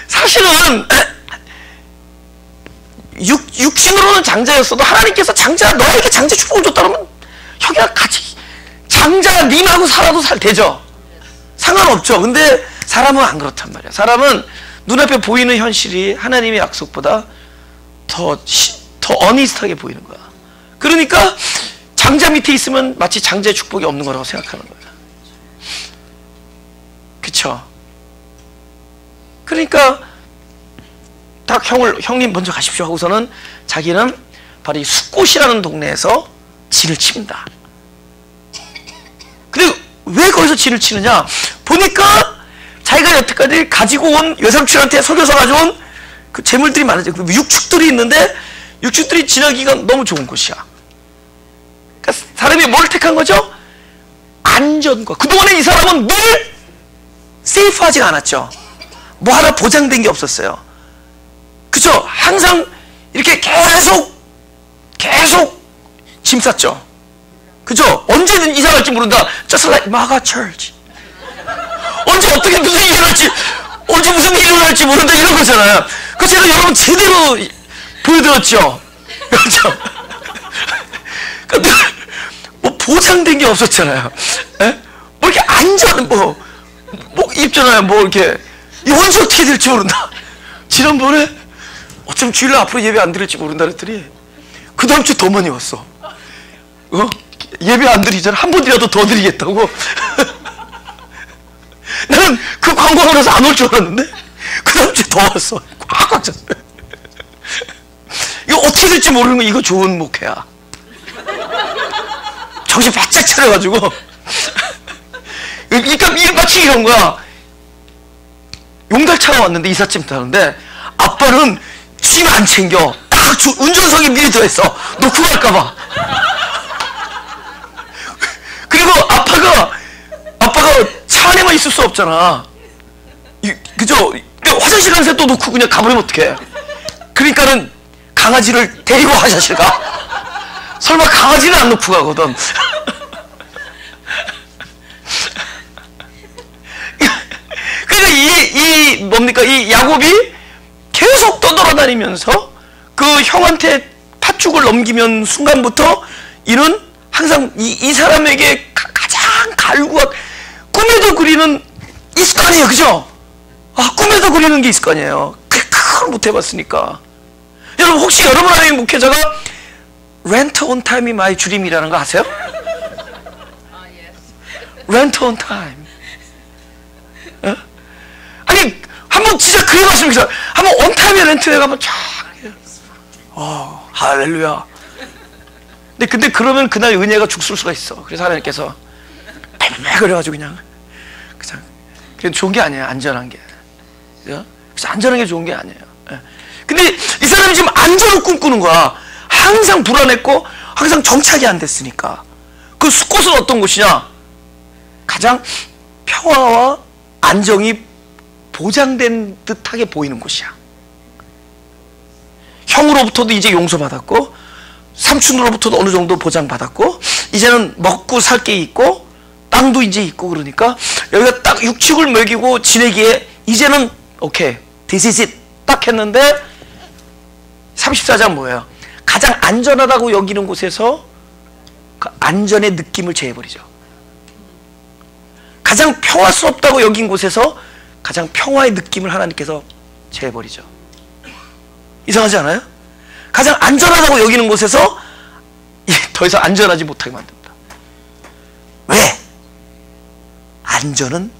사실은 육신으로는 장자였어도 하나님께서 너에게 장자 축복을 줬다 그러면 형이랑 같이 장자 님하고 살아도 되죠. 상관없죠. 근데 사람은 안 그렇단 말이야. 사람은 눈앞에 보이는 현실이 하나님의 약속보다 더 어니스트하게 보이는 거야. 그러니까 장자 밑에 있으면 마치 장자의 축복이 없는 거라고 생각하는 거야. 그쵸? 그러니까 딱 형님 먼저 가십시오 하고서는 자기는 바로 이 숫꽃이라는 동네에서 진을 칩니다. 근데 왜 거기서 진을 치느냐? 보니까 자기가 여태까지 가지고 온 외삼촌한테 속여서 가져온 그 재물들이 많아져. 육축들이 있는데 육축들이 지나기가 너무 좋은 곳이야. 그러니까 사람이 뭘 택한 거죠? 안전과. 그동안에 이 사람은 늘 세이프하지가 않았죠. 뭐 하나 보장된 게 없었어요. 그죠? 항상 이렇게 계속 짐 쌌죠. 그죠? 언제든 이사 갈지 모른다. Just like MAGA Church. 언제 어떻게 무슨 일이 일어날지, 언제 무슨 일이 일어날지 모른다, 이런 거잖아요. 그 제가 여러분 제대로 보여드렸죠. 그렇죠? 근데 뭐 보장된 게 없었잖아요. 에? 뭐 이렇게 안전, 뭐 있잖아요. 뭐 이렇게, 이 언제 어떻게 될지 모른다. 지난번에 어쩜 주일날 앞으로 예배 안 드릴지 모른다 그랬더니 그 다음 주 더 많이 왔어. 예배 안 드리잖아. 한 번이라도 더 드리겠다고. 나는 그 광고하고 나서 안 올 줄 알았는데 그 다음 주에 더 왔어. 꽉꽉 찼어. 이거 어떻게 될지 모르는 거, 이거 좋은 목회야. 정신 바짝 차려가지고. 그러니까 마치 이런 거야. 용달차가 왔는데 이삿짐 타는데 아빠는 짐 안 챙겨. 딱 운전석에 미리 들어있어. 놓고 갈까봐. 그리고 아빠가 차 안에만 있을 수 없잖아. 그죠? 화장실 가는 새 또 놓고 그냥 가버리면 어떡해. 그러니까는 강아지를 데리고 화장실 가. 설마 강아지는 안 놓고 가거든. 그러니까 뭡니까? 이 야곱이 계속 떠돌아다니면서 그 형한테 팥죽을 넘기면 순간부터 이는 항상 이 사람에게 가장 갈구한, 꿈에도 그리는 있을 거 아니에요. 그죠? 꿈에도 그리는 게 있을 거 아니에요. 그걸 못 해봤으니까. 여러분, 혹시 여러분 안에 목회자가 렌트 온 타임이 마이 주림이라는 거 아세요? 렌트 온 타임. 아니, 한번 진짜 그래 봤으면 좋겠어. 한번 온 타임에 렌트에 가면 쫙. 할렐루야. 근데 그러면 그날 은혜가 죽을 수가 있어. 그래서 하나님께서 그래가지고 그냥 좋은 게 아니에요. 안전한 게. 그래서 안전한 게 좋은 게 아니에요. 근데 이 사람이 지금 안전을 꿈꾸는 거야. 항상 불안했고 항상 정착이 안 됐으니까. 그 숫곳은 어떤 곳이냐? 가장 평화와 안정이 보장된 듯하게 보이는 곳이야. 형으로부터도 이제 용서받았고 삼촌으로부터도 어느 정도 보장받았고 이제는 먹고 살 게 있고 땅도 이제 있고, 그러니까 여기가 딱 육축을 먹이고 지내기에 이제는 오케이, this is it 딱 했는데 34장 뭐예요? 가장 안전하다고 여기는 곳에서 그 안전의 느낌을 제해버리죠. 가장 평화스럽다고 여긴 곳에서 가장 평화의 느낌을 하나님께서 제해버리죠. 이상하지 않아요? 가장 안전하다고 여기는 곳에서 더 이상 안전하지 못하게 만듭니다. 왜? 안전은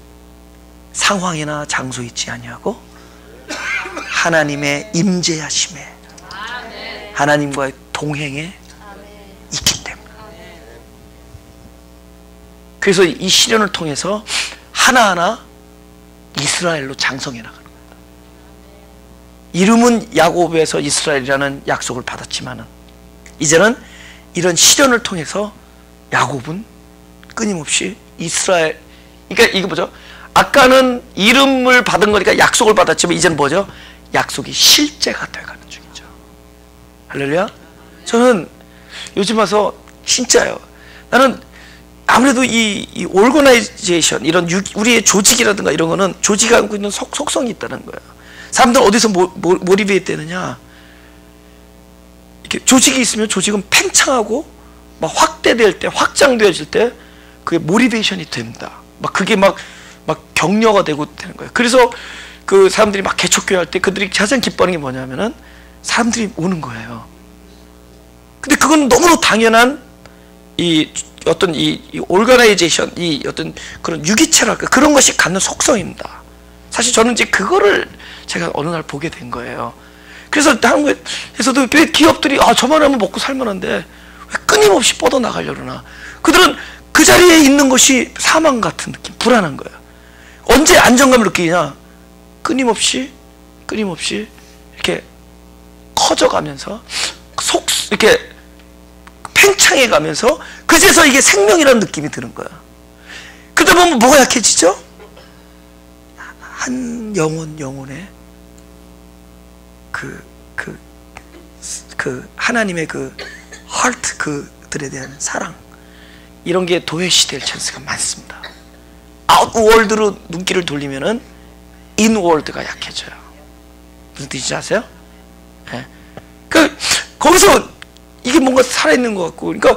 상황이나 장소에 있지 아니하고 하나님의 임재하심에, 하나님과의 동행에 있기 때문에. 그래서 이 시련을 통해서 하나하나 이스라엘로 장성해 나가는 겁니다. 이름은 야곱에서 이스라엘이라는 약속을 받았지만은 이제는 이런 시련을 통해서 야곱은 끊임없이 이스라엘, 그러니까 이거 뭐죠? 아까는 이름을 받은 거니까 약속을 받았지만 이제는 뭐죠? 약속이 실제가 돼가는 중이죠. 할렐루야. 저는 요즘 와서 진짜요, 나는 아무래도 이 오르거나이제이션, 이런 우리의 조직이라든가 이런 거는 조직이 갖고 있는 속성이 있다는 거예요. 사람들 어디서 몰입이 되느냐, 이렇게 조직이 있으면 조직은 팽창하고 막 확대될 때, 확장되어질 때 그게 모티베이션이 됩니다. 막 그게 막 격려가 되고 되는 거예요. 그래서 그 사람들이 막 개척교회 할 때 그들이 가장 기뻐하는 게 뭐냐면은 사람들이 오는 거예요. 근데 그건 너무나 당연한 이 어떤 이 오르가나이제이션, 이 어떤 그런 유기체랄까, 그런 것이 갖는 속성입니다. 사실 저는 이제 그거를 제가 어느 날 보게 된 거예요. 그래서 한국에서도 왜 기업들이 저만 하면 먹고 살만한데 왜 끊임없이 뻗어나가려고 그러나. 그들은 그 자리에 있는 것이 사망 같은 느낌, 불안한 거예요. 언제 안정감을 느끼냐? 끊임없이 이렇게 커져가면서 이렇게 팽창해 가면서 그제서 이게 생명이라는 느낌이 드는 거야. 그러다 보면 뭐가 약해지죠? 한 영혼의 그 하나님의 그 하트, 그들에 대한 사랑, 이런 게 도외시될 찬스가 많습니다. 아웃월드로 눈길을 돌리면은 인월드가 약해져요. 무슨 뜻인지 아세요? 네. 그 거기서 이게 뭔가 살아있는 것 같고, 그러니까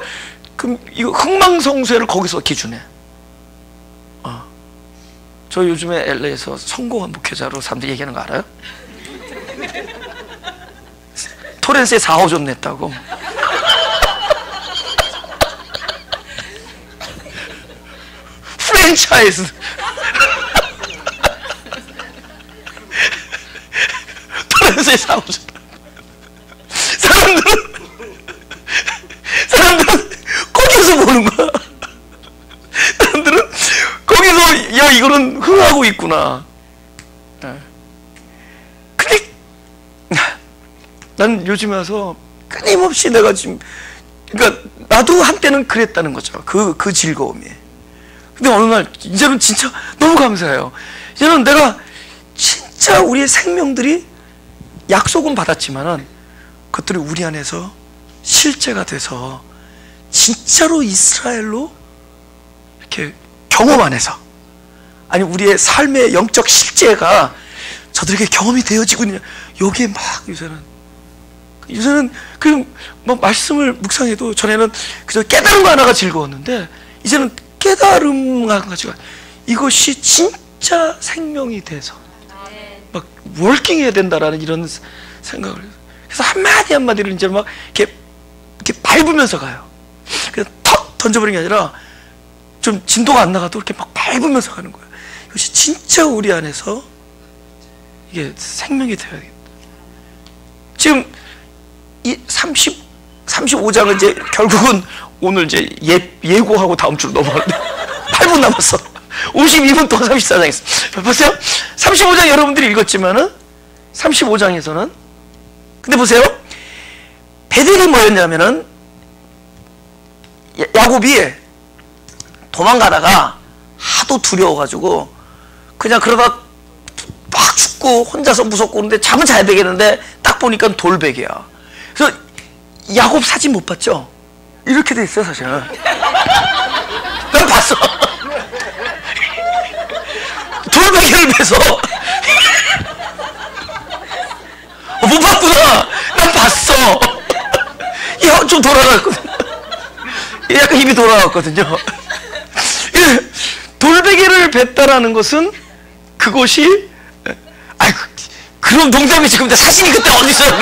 이거 흥망성쇠를 거기서 기준해. 저 요즘에 LA에서 성공한 목회자로 사람들이 얘기하는 거 알아요? 토렌스에 4억 좀 냈다고. 프랜차이즈. 토렌스에 4억 좀. 사람들은 거기서 보는 거야. 사람들은 거기서, 야, 이거는 흥하고 있구나. 근데 난 요즘에 와서 끊임없이 내가 지금, 그러니까 나도 한때는 그랬다는 거죠. 그 즐거움이. 근데 어느 날 이제는 진짜 너무 감사해요. 이제는 내가 진짜 우리의 생명들이 약속은 받았지만은 그것들이 우리 안에서 실제가 돼서 진짜로 이스라엘로 이렇게 경험 안에서, 아니 우리의 삶의 영적 실제가 저들에게 경험이 되어지고 있느냐. 여기에 막 요새는 그 뭐 말씀을 묵상해도 전에는 그저 깨달은 거 하나가 즐거웠는데 이제는 깨달음 가지고 이것이 진짜 생명이 돼서 막 월킹해야 된다라는 이런 생각을 해요. 그래서 한마디 한마디를 이제 막 이렇게 밟으면서 가요. 그래서 턱 던져버리는 게 아니라 좀 진도가 안 나가도 이렇게 막 밟으면서 가는 거예요. 이것이 진짜 우리 안에서 이게 생명이 되어야겠다. 지금 이 35장은 이제 결국은 오늘 이제 예고하고 다음 주로 넘어가는데 8분 남았어. 52분 동안 34장 있어. 보세요. 35장 여러분들이 읽었지만은 35장에서는 근데 보세요. 베델이 뭐였냐면은 야곱이 도망가다가 하도 두려워가지고 그냥 그러다 막 죽고 혼자서 무섭고 그런데 잠은 자야 되겠는데 딱 보니까 돌베개야. 그래서 야곱 사진 못 봤죠? 이렇게 돼 있어요 사실은. 난 봤어. 돌베개를 베서 못 봤구나. 난 봤어. 야, 좀 돌아갔거든. 약간 힘이 돌아갔거든요. 돌베개를 뱉다라는 것은 그것이 그런 동작이 지금 사진이 그때 어디 있어요?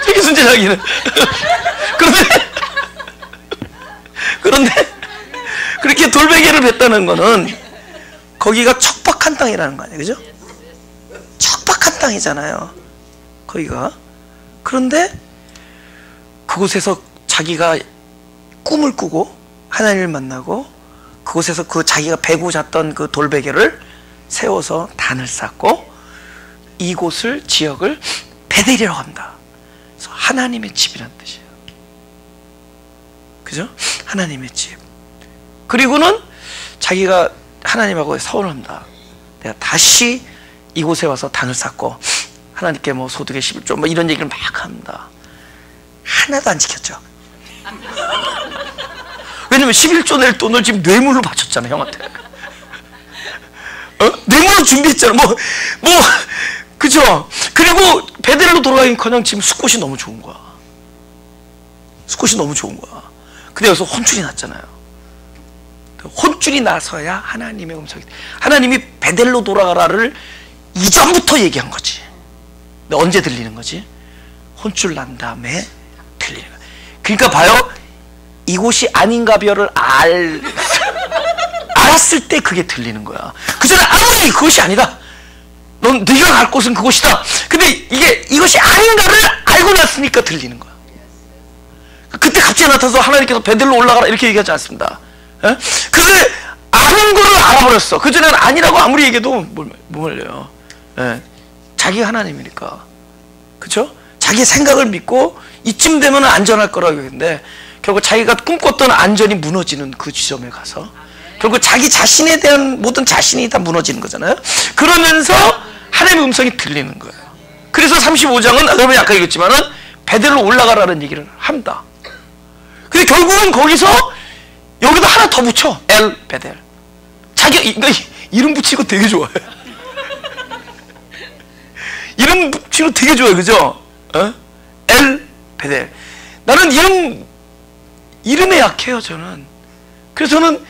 저기 순재자기는 그런데 그렇게 돌베개를 뱉다는 거는 거기가 척박한 땅이라는 거 아니에요, 그죠? 척박한 땅이잖아요, 거기가. 그런데 그곳에서 자기가 꿈을 꾸고 하나님을 만나고 그곳에서 그 자기가 베고 잤던 그 돌베개를 세워서 단을 쌓고 이곳을 지역을 베델이라고 합니다. 그래서 하나님의 집이라는 뜻이에요. 그죠? 하나님의 집. 그리고는 자기가 하나님하고 서운합니다. 내가 다시 이곳에 와서 단을 쌓고 하나님께 뭐 소득의 11조 뭐 이런 얘기를 막 합니다. 하나도 안 지켰죠. 왜냐면 11조 낼 돈을 지금 뇌물로 바쳤잖아, 형한테. 뇌물로 준비했잖아. 그죠? 그리고 베델로 돌아가긴커녕 지금 숫곳이 너무 좋은 거야. 숫곳이 너무 좋은 거야. 근데 여기서 혼쭐이 났잖아요. 혼쭐이 나서야 하나님의 음성이, 하나님이 베델로 돌아가라를 이전부터 얘기한 거지. 근데 언제 들리는 거지? 혼쭐 난 다음에 들리는 거야. 그러니까 봐요. 이곳이 아닌가벼를 알았을 때 그게 들리는 거야. 그 전에 아무리 그것이 아니다. 넌 네가 갈 곳은 그곳이다. 근데 이것이 아닌가를 알고 났으니까 들리는 거야. 그때 갑자기 나타나서 하나님께서 베델로 올라가라 이렇게 얘기하지 않습니다. 그게 아는 거를 알아버렸어. 그 전에는 아니라고 아무리 얘기해도 못 말려요. 자기가 하나님이니까. 그쵸? 자기 생각을 믿고 이쯤 되면 안전할 거라고 했는데 결국 자기가 꿈꿨던 안전이 무너지는 그 지점에 가서 결국 자기 자신에 대한 모든 자신이 다 무너지는 거잖아요. 그러면서 하나님의 음성이 들리는 거예요. 그래서 35장은 여러분이 아까 얘기했지만은 베델로 올라가라는 얘기를 합니다. 근데 결국은 거기서 여기도 하나 더 붙여. 엘 베델. 자기 이름 붙이고 되게 좋아해. 이름 붙이고 되게 좋아해, 그죠? 엘 베델. 나는 이름에 약해요, 저는. 그래서 저는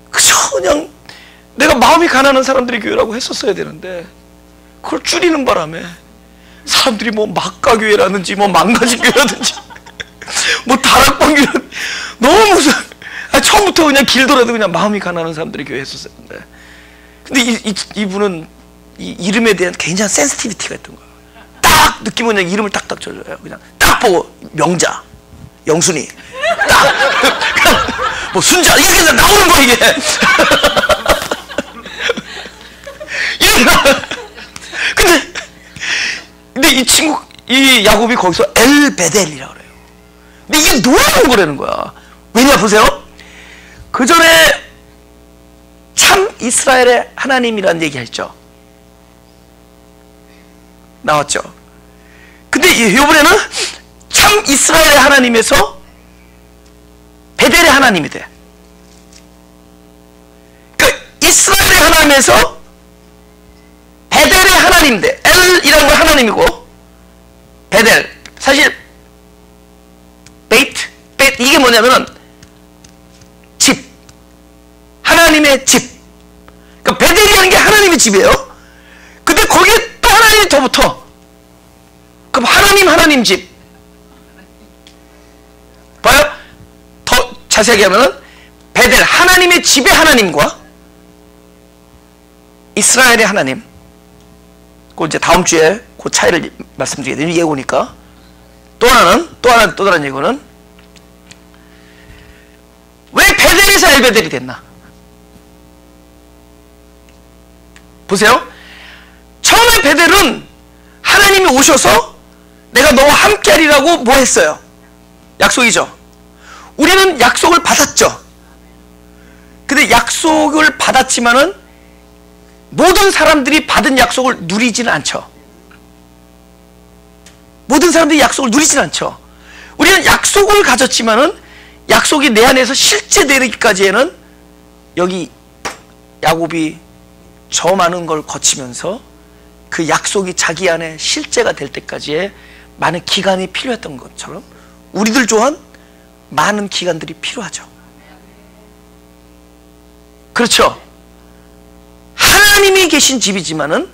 그냥 내가 마음이 가난한 사람들이 교회라고 했었어야 되는데 그걸 줄이는 바람에 사람들이 뭐 막가교회라든지 뭐 망가지교회라든지 뭐 다락방교회 너무 무서워. 처음부터 그냥 길더라도 그냥 마음이 가난한 사람들이 교회 했었는데, 근데 이분은 이 이름에 대한 굉장한 센시티비티가 있던 거야. 딱 느끼면 그냥 이름을 딱딱 줘줘요. 그냥 딱 보고 명자, 영순이, 딱 뭐 순자 이렇게 그냥 나오는 거야 이게. 근데 이 친구, 이 야곱이 거기서 엘베델이라고 그래요. 근데 이게 놀라운 거라는 거야. 왜냐 보세요. 그 전에 참 이스라엘의 하나님이라는 얘기 했죠. 나왔죠. 근데 이번에는 참 이스라엘의 하나님에서 베델의 하나님이 돼. 그러니까 이스라엘의 하나님에서 베델의 하나님 돼. 엘이라는 건 하나님이고, 베델, 사실 베이트 이게 뭐냐면은 집, 하나님의 집. 그러니까 베델이라는 게 하나님의 집이에요. 근데 거기에 또 하나님이 더 붙어. 그럼 하나님 집. 봐요. 더 자세하게 하면은 베델, 하나님의 집의 하나님과 이스라엘의 하나님. 그 이제 다음 주에 그 차이를 말씀드리게 되는 예고니까. 또 다른 예고는 왜 베델에서 엘베델이 됐나? 보세요. 처음에 베델은 하나님이 오셔서 내가 너와 함께하리라고 뭐 했어요? 약속이죠. 우리는 약속을 받았죠. 근데 약속을 받았지만은 모든 사람들이 받은 약속을 누리지는 않죠. 모든 사람들이 약속을 누리지는 않죠. 우리는 약속을 가졌지만은 약속이 내 안에서 실제되기까지에는 여기 야곱이 저 많은 걸 거치면서 그 약속이 자기 안에 실제가 될 때까지의 많은 기간이 필요했던 것처럼 우리들 또한 많은 기간들이 필요하죠. 그렇죠? 하나님이 계신 집이지만은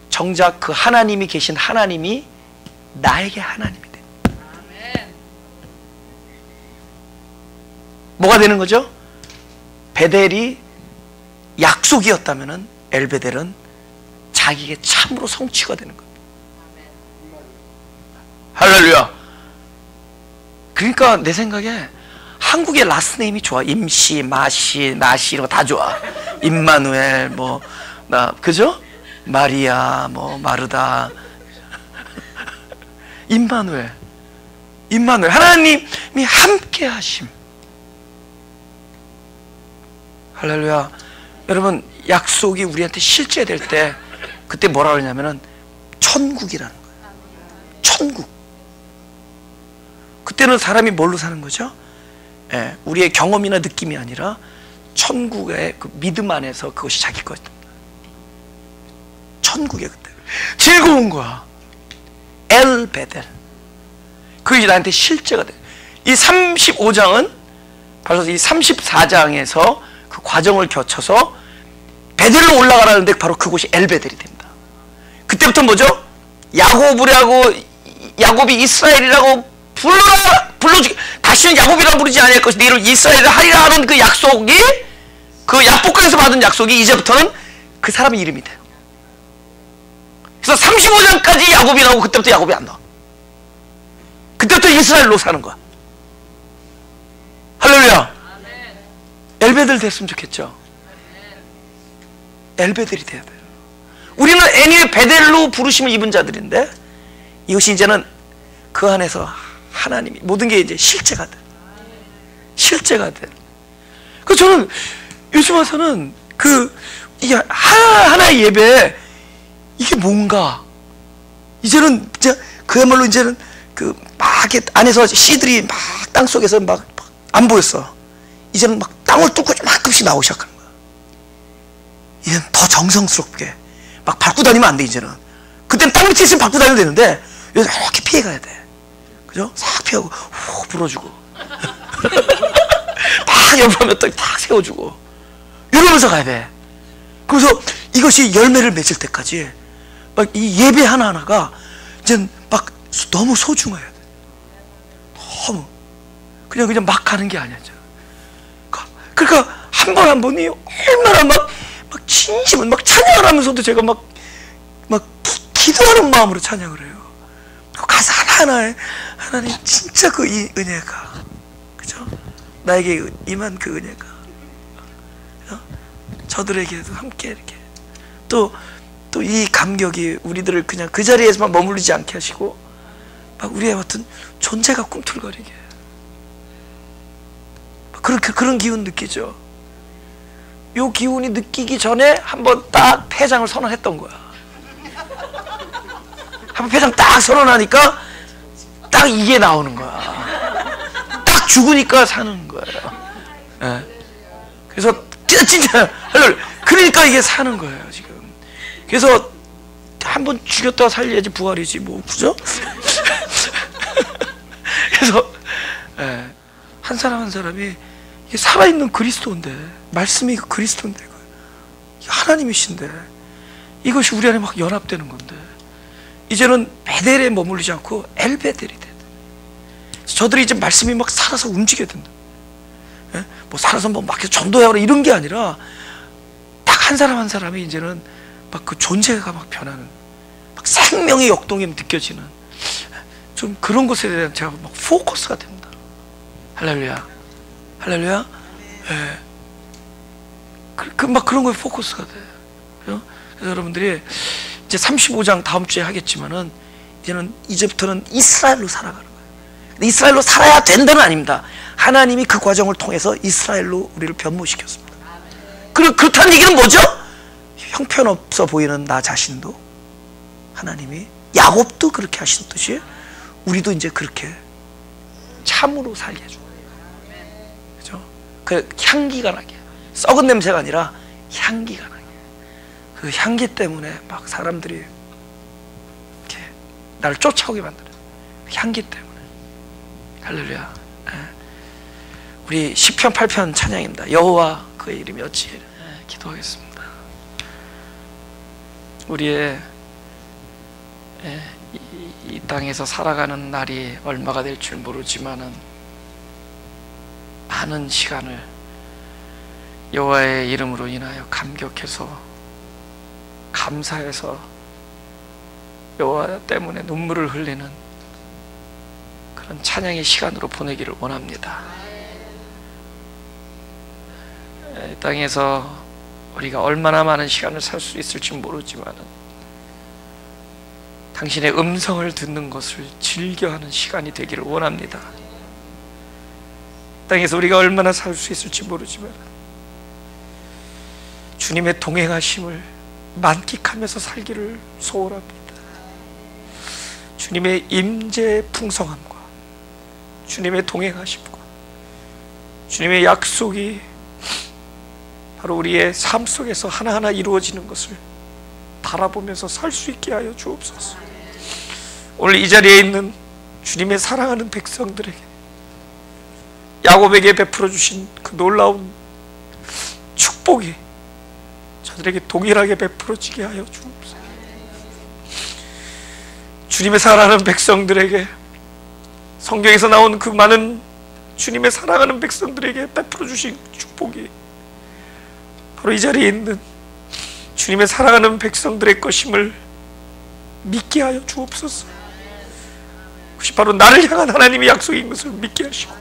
정작 그 하나님이 계신 하나님이 나에게 하나님이 돼. 뭐가 되는 거죠? 베델이 약속이었다면은 엘베델은 자기에게 참으로 성취가 되는 겁니다. 할렐루야. 그러니까 내 생각에 한국의 라스트네임이 좋아. 임시, 마시, 나시 이런 거 다 좋아. 임마누엘 뭐 그죠? 마리아 뭐 마르다. 임마누엘 하나님이 함께 하심. 할렐루야. 여러분 약속이 우리한테 실제될 때 그때 뭐라 그러냐면은 천국이라는 거예요. 천국. 그때는 사람이 뭘로 사는 거죠? 예, 우리의 경험이나 느낌이 아니라 천국의 그 믿음 안에서 그것이 자기 것입니다. 천국에 그때 즐거운 거야. 엘베델. 그게 나한테 실제가 돼. 이 35장은 바로 이 34장에서 그 과정을 거쳐서 베델로 올라가라는데 바로 그곳이 엘베델이 됩니다. 그때부터 뭐죠? 야곱이 이스라엘이라고 불러주기. 다시는 야곱이라고 부르지 않을 것이 너를 이스라엘을 하리라 하는 그 약속이, 그 약복강에서 받은 약속이 이제부터는 그 사람의 이름이 돼요. 그래서 35장까지 야곱이 나오고 그때부터 야곱이 안 나와. 그때부터 이스라엘로 사는 거야. 할렐루야. 엘베델 됐으면 좋겠죠. 엘베델이 돼야 돼요. 우리는 애니의 베델로 부르심을 입은 자들인데 이것이 이제는 그 안에서 하나님이 모든 게 이제 실제가 돼. 실제가 돼. 그 저는 요즘 와서는 이게 하나의 예배 이게 뭔가 이제는 이제 그야말로 이제는 막 안에서 씨들이 막 땅속에서 막 안 보였어. 이제는 막 땅을 뚫고 조금씩 나오기 시작하는 거야. 이제는 더 정성스럽게 막 밟고 다니면 안 돼. 이제는 그땐 땅 밑에 있으면 밟고 다녀도 되는데 이렇게 피해가야 돼. 그죠? 싹 피하고 후 불어주고 딱 옆으로 몇 덩이 딱 세워주고 이러면서 가야 돼. 그래서 이것이 열매를 맺을 때까지 막 이 예배 하나하나가 이제 막 너무 소중해야 돼. 너무 그냥 막 가는 게 아니야. 그러니까 한 번 한 번이 얼마나 막 진심을 막 찬양을 하면서도 제가 막 기도하는 마음으로 찬양을 해요. 그 가사 하나하나에 하나님 진짜 그 이 은혜가, 그죠? 나에게 임한 그 은혜가 저들에게도 함께 이렇게 또 이 감격이 우리들을 그냥 그 자리에서만 머무르지 않게 하시고 막 우리의 어떤 존재가 꿈틀거리게 그런 기운 느끼죠. 요 기운이 느끼기 전에 한번 딱 폐장을 선언했던 거야. 한번 폐장 딱 선언하니까 딱 이게 나오는 거야. 딱 죽으니까 사는 거예요. 네. 그래서 진짜 그러니까 이게 사는 거예요 지금. 그래서 한번 죽였다가 살려야지 부활이지 뭐, 그죠? 그래서 네. 한 사람 한 사람이 살아있는 그리스도인데, 말씀이 그리스도인데, 하나님이신데, 이것이 우리 안에 막 연합되는 건데, 이제는 베델에 머물리지 않고 엘베델이 돼. 저들이 이제 말씀이 막 살아서 움직여야 된다. 예? 뭐 살아서 뭐 막 전도해야 하라 이런 게 아니라, 딱 한 사람 한 사람이 이제는 막 그 존재가 막 변하는, 막 생명의 역동이 느껴지는, 좀 그런 것에 대한 제가 막 포커스가 됩니다. 할렐루야. 할렐루야? 예. 막 그런 거에 포커스가 돼요. 그래서 여러분들이 이제 35장 다음 주에 하겠지만은 이제부터는 이스라엘로 살아가는 거예요. 근데 이스라엘로 살아야 된다는 아닙니다. 하나님이 그 과정을 통해서 이스라엘로 우리를 변모시켰습니다. 그렇다는 얘기는 뭐죠? 형편없어 보이는 나 자신도 하나님이, 야곱도 그렇게 하셨듯이 우리도 이제 그렇게 참으로 살게 해줘. 그 향기가 나게, 썩은 냄새가 아니라 향기가 나게, 그 향기 때문에 막 사람들이 이렇게 나를 쫓아오게 만드는 그 향기 때문에. 할렐루야. 우리 시편 8편 찬양입니다. 여호와 그의 이름이 어찌. 기도하겠습니다. 우리의 이 땅에서 살아가는 날이 얼마가 될 줄 모르지만은 많은 시간을 여호와의 이름으로 인하여 감격해서, 감사해서, 여호와 때문에 눈물을 흘리는 그런 찬양의 시간으로 보내기를 원합니다. 이 땅에서 우리가 얼마나 많은 시간을 살 수 있을지 모르지만 당신의 음성을 듣는 것을 즐겨하는 시간이 되기를 원합니다. 땅에서 우리가 얼마나 살 수 있을지 모르지만 주님의 동행하심을 만끽하면서 살기를 소원합니다. 주님의 임재의 풍성함과 주님의 동행하심과 주님의 약속이 바로 우리의 삶 속에서 하나하나 이루어지는 것을 바라보면서 살 수 있게 하여 주옵소서. 오늘 이 자리에 있는 주님의 사랑하는 백성들에게, 야곱에게 베풀어 주신 그 놀라운 축복이 저들에게 동일하게 베풀어지게 하여 주옵소서. 주님의 사랑하는 백성들에게, 성경에서 나온 그 많은 주님의 사랑하는 백성들에게 베풀어 주신 축복이 바로 이 자리에 있는 주님의 사랑하는 백성들의 것임을 믿게 하여 주옵소서. 그것이 바로 나를 향한 하나님의 약속인 것을 믿게 하시고,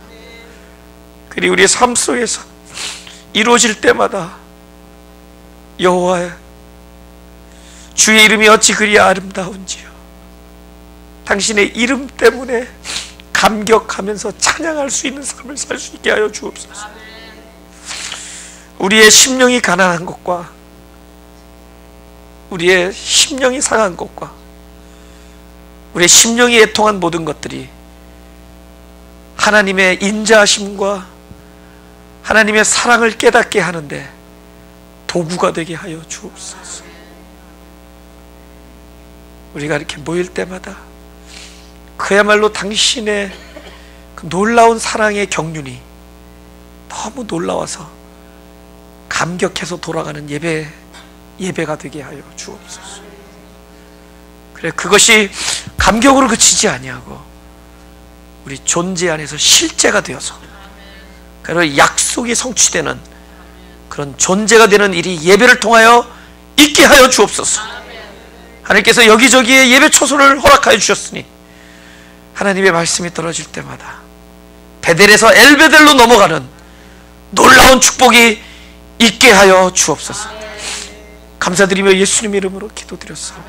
그리고 우리의 삶 속에서 이루어질 때마다 여호와의 주의 이름이 어찌 그리 아름다운지요, 당신의 이름 때문에 감격하면서 찬양할 수 있는 삶을 살 수 있게 하여 주옵소서. 우리의 심령이 가난한 것과 우리의 심령이 상한 것과 우리의 심령이 애통한 모든 것들이 하나님의 인자하심과 하나님의 사랑을 깨닫게 하는데 도구가 되게 하여 주옵소서. 우리가 이렇게 모일 때마다 그야말로 당신의 그 놀라운 사랑의 경륜이 너무 놀라워서 감격해서 돌아가는 예배가 되게 하여 주옵소서. 그래, 그것이 감격으로 그치지 아니하고 우리 존재 안에서 실제가 되어서 그리고 약속이 성취되는 그런 존재가 되는 일이 예배를 통하여 있게 하여 주옵소서. 하나님께서 여기저기에 예배 초소를 허락하여 주셨으니 하나님의 말씀이 떨어질 때마다 베델에서 엘베델로 넘어가는 놀라운 축복이 있게 하여 주옵소서. 감사드리며 예수님 이름으로 기도드렸습니다.